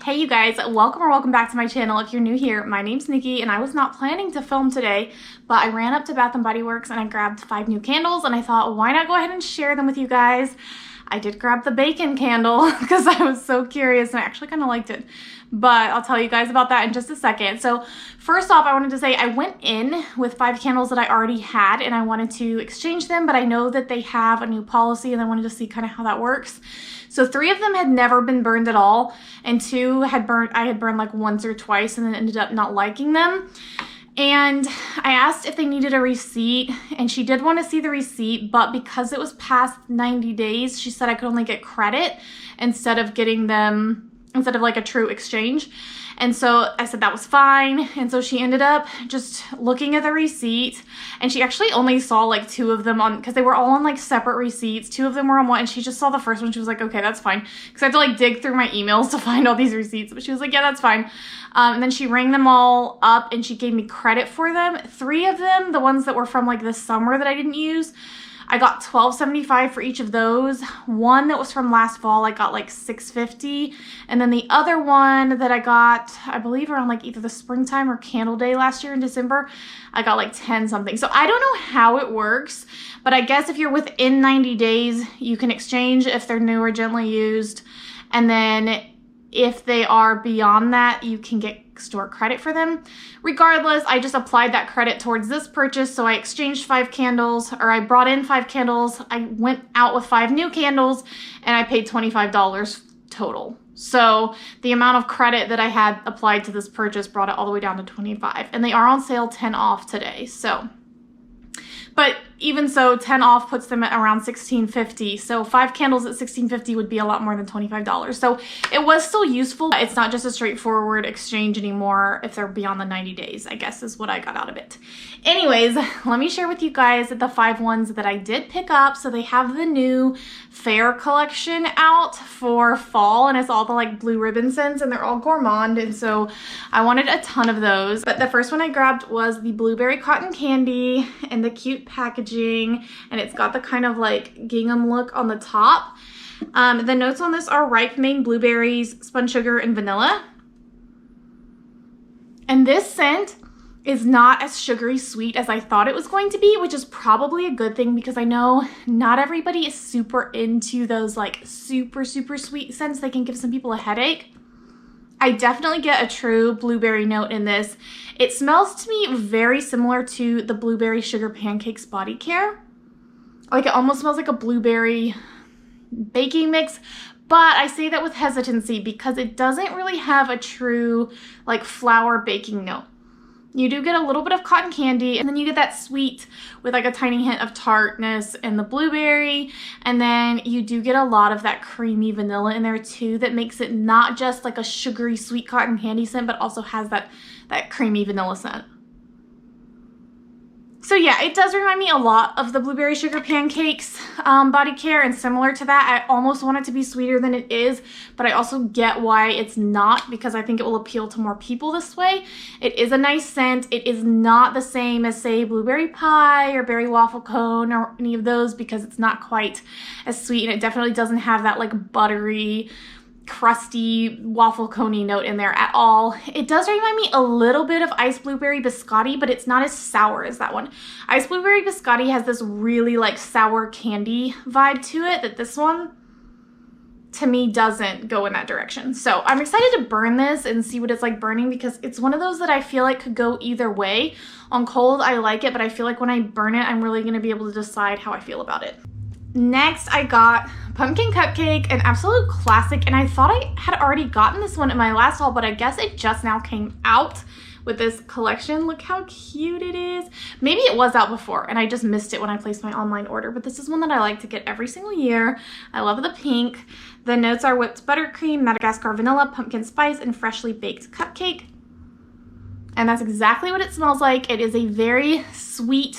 Hey you guys, welcome back to my channel. If you're new here, my name's Nikki and I was not planning to film today, but I ran up to Bath & Body Works and I grabbed 5 new candles and I thought, why not go ahead and share them with you guys? I did grab the bacon candle because I was so curious and I actually kind of liked it, but I'll tell you guys about that in just a second. So first off, I wanted to say I went in with 5 candles that I already had and I wanted to exchange them, but I know that they have a new policy and I wanted to see kind of how that works. So 3 of them had never been burned at all, and 2 had burned, I had burned like once or twice and then ended up not liking them. And I asked if they needed a receipt, and she did want to see the receipt, but because it was past 90 days, she said I could only get credit instead of getting them, instead of like a true exchange. And so I said that was fine. And so she ended up just looking at the receipt, and she actually only saw like 2 of them on, because they were all on like separate receipts. 2 of them were on one, and she just saw the first one. She was like, okay, that's fine. Because I had to like dig through my emails to find all these receipts, but she was like, yeah, that's fine. And then she rang them all up and she gave me credit for them. 3 of them, the ones that were from like the summer that I didn't use, I got $12.75 for each of those. One that was from last fall, I got like $6.50. And then the other one that I got, I believe around like either the springtime or Candle Day last year in December, I got like 10 something. So I don't know how it works, but I guess if you're within 90 days, you can exchange if they're new or gently used. And then if they are beyond that, you can get store credit for them. Regardless, I just applied that credit towards this purchase. So I exchanged 5 candles, or I brought in 5 candles. I went out with 5 new candles and I paid $25 total. So the amount of credit that I had applied to this purchase brought it all the way down to $25, and they are on sale 10 off today. So, but even so, 10 off puts them at around $16.50. So 5 candles at $16.50 would be a lot more than $25. So it was still useful. It's not just a straightforward exchange anymore if they're beyond the 90 days, I guess is what I got out of it. Anyways, let me share with you guys the 5 ones that I did pick up. So they have the new Fair collection out for fall, and it's all the like blue ribbon scents, and they're all gourmand, and so I wanted a ton of those. But the first one I grabbed was the blueberry cotton candy and the cute packaging, and it's got the kind of like gingham look on the top. The notes on this are ripe Maine blueberries, spun sugar, and vanilla. And this scent is not as sugary sweet as I thought it was going to be, which is probably a good thing because I know not everybody is super into those like super sweet scents. They can give some people a headache. I definitely get a true blueberry note in this. It smells to me very similar to the Blueberry Sugar Pancakes Body Care. Like it almost smells like a blueberry baking mix, but I say that with hesitancy because it doesn't really have a true like flour baking note. You do get a little bit of cotton candy, and then you get that sweet with like a tiny hint of tartness in the blueberry, and then you do get a lot of that creamy vanilla in there too that makes it not just like a sugary sweet cotton candy scent, but also has that creamy vanilla scent. So yeah, it does remind me a lot of the Blueberry Sugar Pancakes Body Care, and similar to that. I almost want it to be sweeter than it is, but I also get why it's not, because I think it will appeal to more people this way. It is a nice scent. It is not the same as say Blueberry Pie or Berry Waffle Cone or any of those, because it's not quite as sweet, and it definitely doesn't have that like buttery, crusty waffle coney note in there at all. It does remind me a little bit of Ice Blueberry Biscotti, but it's not as sour as that one. Ice Blueberry Biscotti has this really like sour candy vibe to it that this one to me doesn't go in that direction. So I'm excited to burn this and see what it's like burning, because it's one of those that I feel like could go either way. On cold I like it, but I feel like when I burn it I'm really going to be able to decide how I feel about it. Next, I got Pumpkin Cupcake, an absolute classic, and I thought I had already gotten this one in my last haul, but I guess it just now came out with this collection. Look how cute it is. Maybe it was out before and I just missed it when I placed my online order, but this is one that I like to get every single year. I love the pink. The notes are whipped buttercream, Madagascar vanilla, pumpkin spice, and freshly baked cupcake. And that's exactly what it smells like. It is a very sweet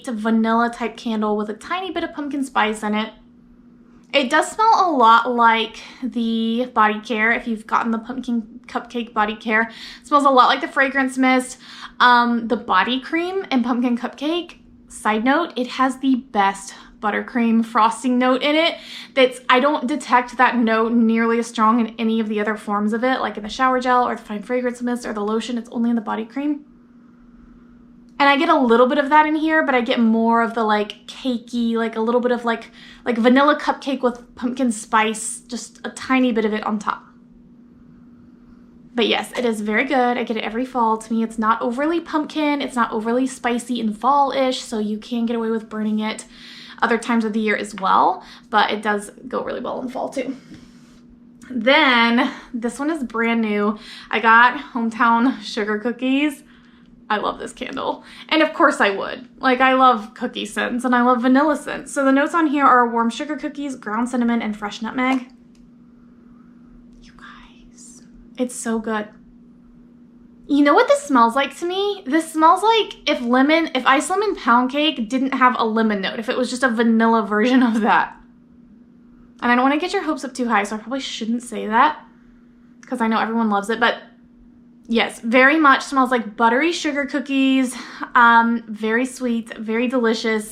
vanilla type candle with a tiny bit of pumpkin spice in it. It does smell a lot like the Body Care. If you've gotten the Pumpkin Cupcake Body Care, it smells a lot like the Fragrance Mist. The body cream in Pumpkin Cupcake, side note, it has the best buttercream frosting note in it. I don't detect that note nearly as strong in any of the other forms of it, like in the shower gel or the fine fragrance mist or the lotion. It's only in the body cream. And I get a little bit of that in here, but I get more of the like cakey, like a little bit of like vanilla cupcake with pumpkin spice, just a tiny bit of it on top. But yes, it is very good. I get it every fall. To me, it's not overly pumpkin. It's not overly spicy and fall-ish, so you can get away with burning it other times of the year as well, but it does go really well in fall too. Then this one is brand new. I got Hometown Sugar Cookies. I love this candle. And of course I would. Like, I love cookie scents and I love vanilla scents. So the notes on here are warm sugar cookies, ground cinnamon, and fresh nutmeg. You guys, it's so good. You know what this smells like to me? This smells like if Ice Lemon Pound Cake didn't have a lemon note, if it was just a vanilla version of that. And I don't want to get your hopes up too high, so I probably shouldn't say that because I know everyone loves it, but yes, very much smells like buttery sugar cookies, very sweet, very delicious.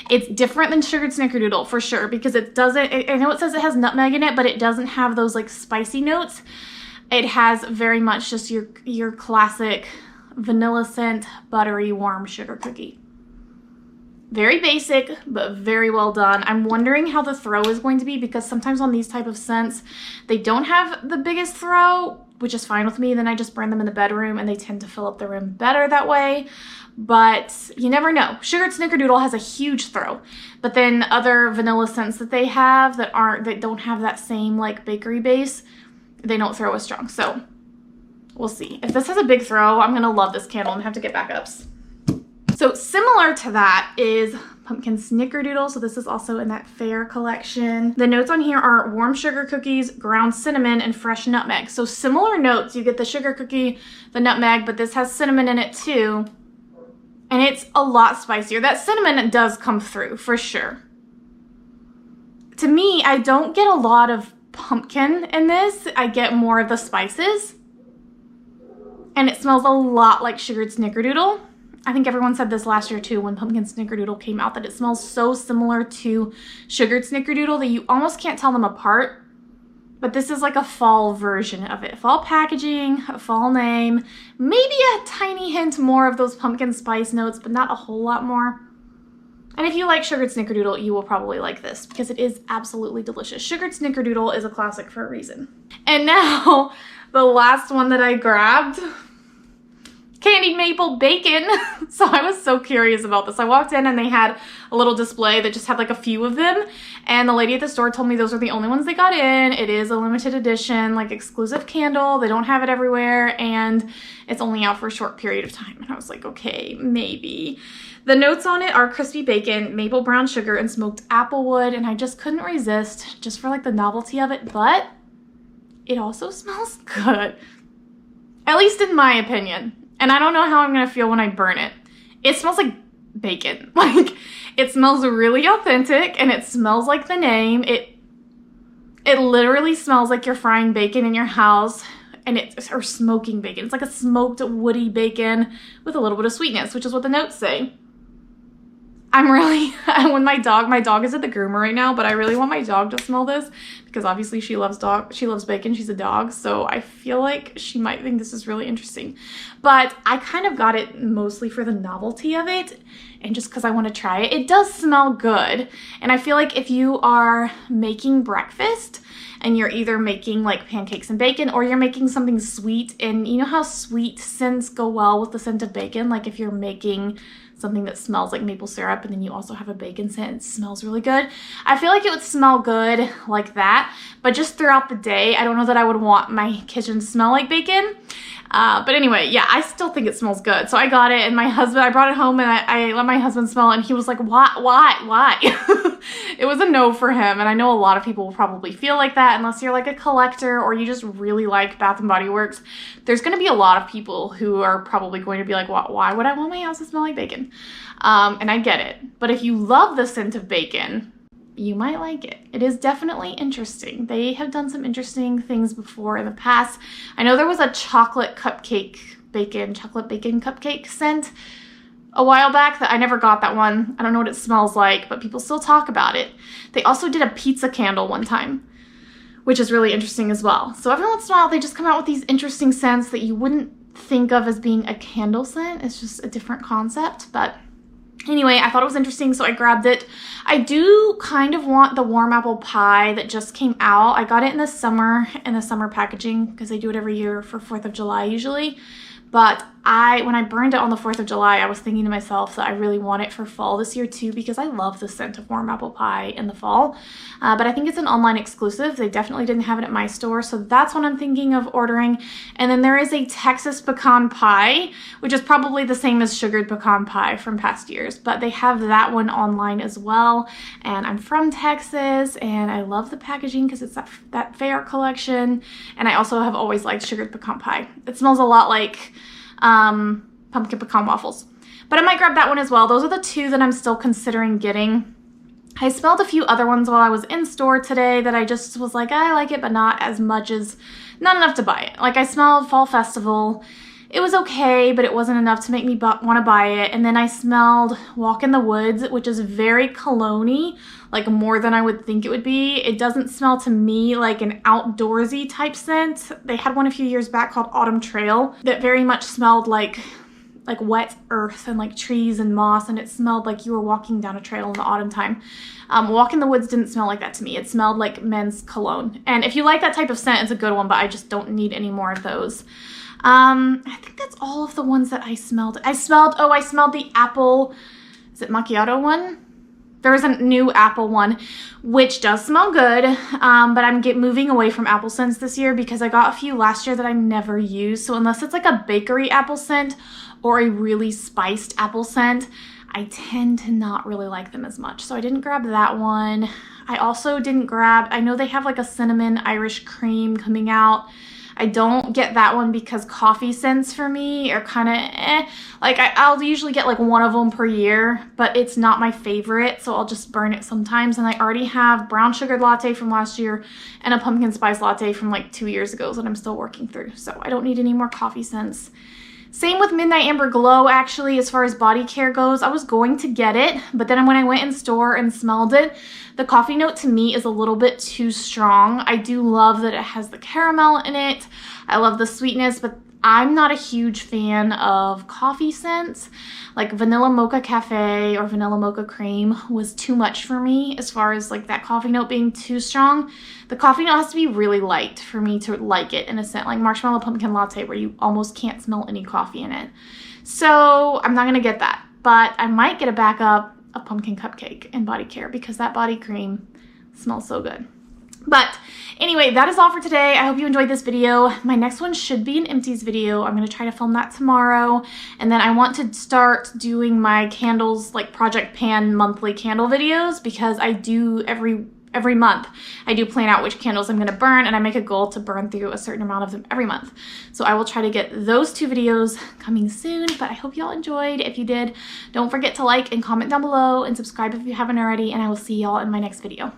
It's different than sugared snickerdoodle for sure because it doesn't, I know it says it has nutmeg in it, but it doesn't have those like spicy notes. It has very much just your classic vanilla scent, buttery, warm sugar cookie. Very basic, but very well done. I'm wondering how the throw is going to be because sometimes on these type of scents, they don't have the biggest throw, which is fine with me. Then I just burn them in the bedroom and they tend to fill up the room better that way. But you never know. Sugared Snickerdoodle has a huge throw, but then other vanilla scents that they have that don't have that same like bakery base, they don't throw as strong. So we'll see. If this has a big throw, I'm gonna love this candle and have to get backups. So similar to that is Pumpkin Snickerdoodle. So this is also in that Fair collection. The notes on here are warm sugar cookies, ground cinnamon, and fresh nutmeg. So similar notes. You get the sugar cookie, the nutmeg, but this has cinnamon in it too. And it's a lot spicier. That cinnamon does come through for sure. To me, I don't get a lot of pumpkin in this. I get more of the spices. And it smells a lot like sugared Snickerdoodle. I think everyone said this last year too when Pumpkin Snickerdoodle came out, that it smells so similar to sugared Snickerdoodle that you almost can't tell them apart. But this is like a fall version of it. Fall packaging, a fall name, maybe a tiny hint more of those pumpkin spice notes, but not a whole lot more. And if you like sugared Snickerdoodle, you will probably like this because it is absolutely delicious. Sugared Snickerdoodle is a classic for a reason. And now the last one that I grabbed, Candied Maple Bacon. So I was so curious about this. I walked in and they had a little display that just had like a few of them. And the lady at the store told me those are the only ones they got in. It is a limited edition, like exclusive candle. They don't have it everywhere and it's only out for a short period of time. And I was like, okay, maybe. The notes on it are crispy bacon, maple brown sugar, and smoked applewood. And I just couldn't resist just for like the novelty of it. But it also smells good, at least in my opinion. And I don't know how I'm going to feel when I burn it. It smells like bacon. Like, it smells really authentic and it smells like the name. It literally smells like you're frying bacon in your house or smoking bacon. It's like a smoked woody bacon with a little bit of sweetness, which is what the notes say. I'm really, when my dog is at the groomer right now, but I really want my dog to smell this because obviously she loves bacon, she's a dog, so I feel like she might think this is really interesting. But I kind of got it mostly for the novelty of it and just because I want to try it. It does smell good, and I feel like if you are making breakfast and you're either making like pancakes and bacon or you're making something sweet, and you know how sweet scents go well with the scent of bacon, like if you're making something that smells like maple syrup and then you also have a bacon scent, it smells really good. I feel like it would smell good like that, but just throughout the day, I don't know that I would want my kitchen to smell like bacon. But anyway, yeah, I still think it smells good. So I got it, and I brought it home and I let my husband smell it, and he was like, why? It was a no for him. And I know a lot of people will probably feel like that unless you're like a collector or you just really like Bath & Body Works. There's going to be a lot of people who are probably going to be like, why would I want my house to smell like bacon? And I get it. But if you love the scent of bacon, you might like it. It is definitely interesting. They have done some interesting things before in the past. I know there was a chocolate bacon cupcake scent. a while back that I never got that one. I don't know what it smells like, but people still talk about it. They also did a pizza candle one time, which is really interesting as well. So every once in a while, they just come out with these interesting scents that you wouldn't think of as being a candle scent. It's just a different concept. But anyway, I thought it was interesting, so I grabbed it. I do kind of want the warm apple pie that just came out. I got it in the summer packaging because they do it every year for 4th of July usually. But when I burned it on the 4th of July, I was thinking to myself that I really want it for fall this year too, because I love the scent of warm apple pie in the fall. But I think it's an online exclusive. They definitely didn't have it at my store, so that's what I'm thinking of ordering. And then there is a Texas pecan pie, which is probably the same as sugared pecan pie from past years, but they have that one online as well. And I'm from Texas, and I love the packaging because it's that fair collection. And I also have always liked sugared pecan pie. It smells a lot like pumpkin pecan waffles, but I might grab that one as well. Those are the two that I'm still considering getting. I smelled a few other ones while I was in store today that I just was like, I like it, but not enough to buy it. Like, I smelled Fall Festival. It was okay, but it wasn't enough to make me want to buy it. And then I smelled Walk in the Woods, which is very cologne-y, like more than I would think it would be. It doesn't smell to me like an outdoorsy type scent. They had one a few years back called Autumn Trail that very much smelled like wet earth and like trees and moss, and it smelled like you were walking down a trail in the autumn time. Walk in the Woods didn't smell like that to me. It smelled like men's cologne. And if you like that type of scent, it's a good one, but I just don't need any more of those. I think that's all of the ones that I smelled. I smelled the apple, is it macchiato one? There's a new apple one, which does smell good, but I'm moving away from apple scents this year because I got a few last year that I never used. So unless it's like a bakery apple scent or a really spiced apple scent, I tend to not really like them as much. So I didn't grab that one. I also didn't grab, I know they have like a cinnamon Irish cream coming out. I don't get that one because coffee scents for me are kind of like I'll usually get like one of them per year, but it's not my favorite, so I'll just burn it sometimes. And I already have brown sugared latte from last year and a pumpkin spice latte from like 2 years ago that I'm still working through, so I don't need any more coffee scents. Same with Midnight Amber Glow, actually, as far as body care goes. I was going to get it, but then when I went in store and smelled it, the coffee note to me is a little bit too strong. I do love that it has the caramel in it. I love the sweetness, but I'm not a huge fan of coffee scents. Like Vanilla Mocha Cafe or Vanilla Mocha Cream was too much for me as far as like that coffee note being too strong. The coffee note has to be really light for me to like it in a scent, like Marshmallow Pumpkin Latte where you almost can't smell any coffee in it. So I'm not gonna get that, but I might get a backup of Pumpkin Cupcake in body care because that body cream smells so good. But anyway, that is all for today. I hope you enjoyed this video. My next one should be an empties video. I'm going to try to film that tomorrow. And then I want to start doing my candles, like Project Pan monthly candle videos, because I do every month. I do plan out which candles I'm going to burn, and I make a goal to burn through a certain amount of them every month. So I will try to get those 2 videos coming soon, but I hope y'all enjoyed. If you did, don't forget to like and comment down below and subscribe if you haven't already, and I will see y'all in my next video.